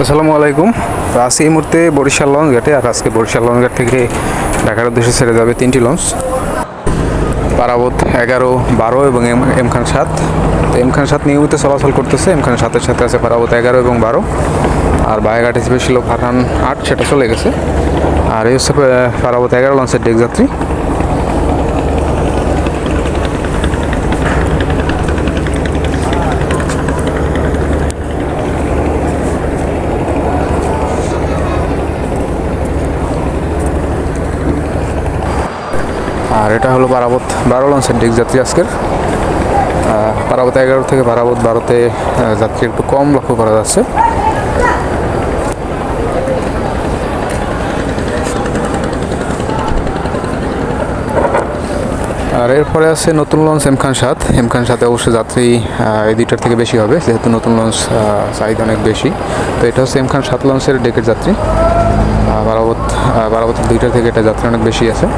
আসসালামু আলাইকুম। তো আজকে এই মুহূর্তে বরিশাল লঞ্চ ঘাটে, আর আজকে বরিশাল লঞ্চ ঘাট থেকে ঢাকার উদ্দেশ্যে ছেড়ে যাবে তিনটি লঞ্চ, পারাবত 11, 12 এবং এম খান 7। তো এম খান 7 নিয়মিত চলাচল করতেছে। এম খান 7-এর সাথে আছে পারাবত 11 এবং 12। আর বায়াঘাটে ছিল ফারহান 8, সেটা চলে গেছে। আর এই হচ্ছে পারাবত 11 লঞ্চের ডেক যাত্রী। আর এটা হলো পারাবত 12 লঞ্চের ডেক যাত্রী আজকের। পারাবত 11 থেকে পারাবত 12-তে যাত্রী একটু কম লক্ষ্য করা যাচ্ছে। আর এরপরে আছে নতুন লঞ্চ এম খান 7। এম খান 7-এ অবশ্যই যাত্রী এই দুইটার থেকে বেশি হবে, যেহেতু নতুন লঞ্চ চাহিদা অনেক বেশি। তো এটা হচ্ছে এম খান 7 লঞ্চের ডেকের যাত্রী। পারাবতের দুইটার থেকে এটা যাত্রী অনেক বেশি আছে।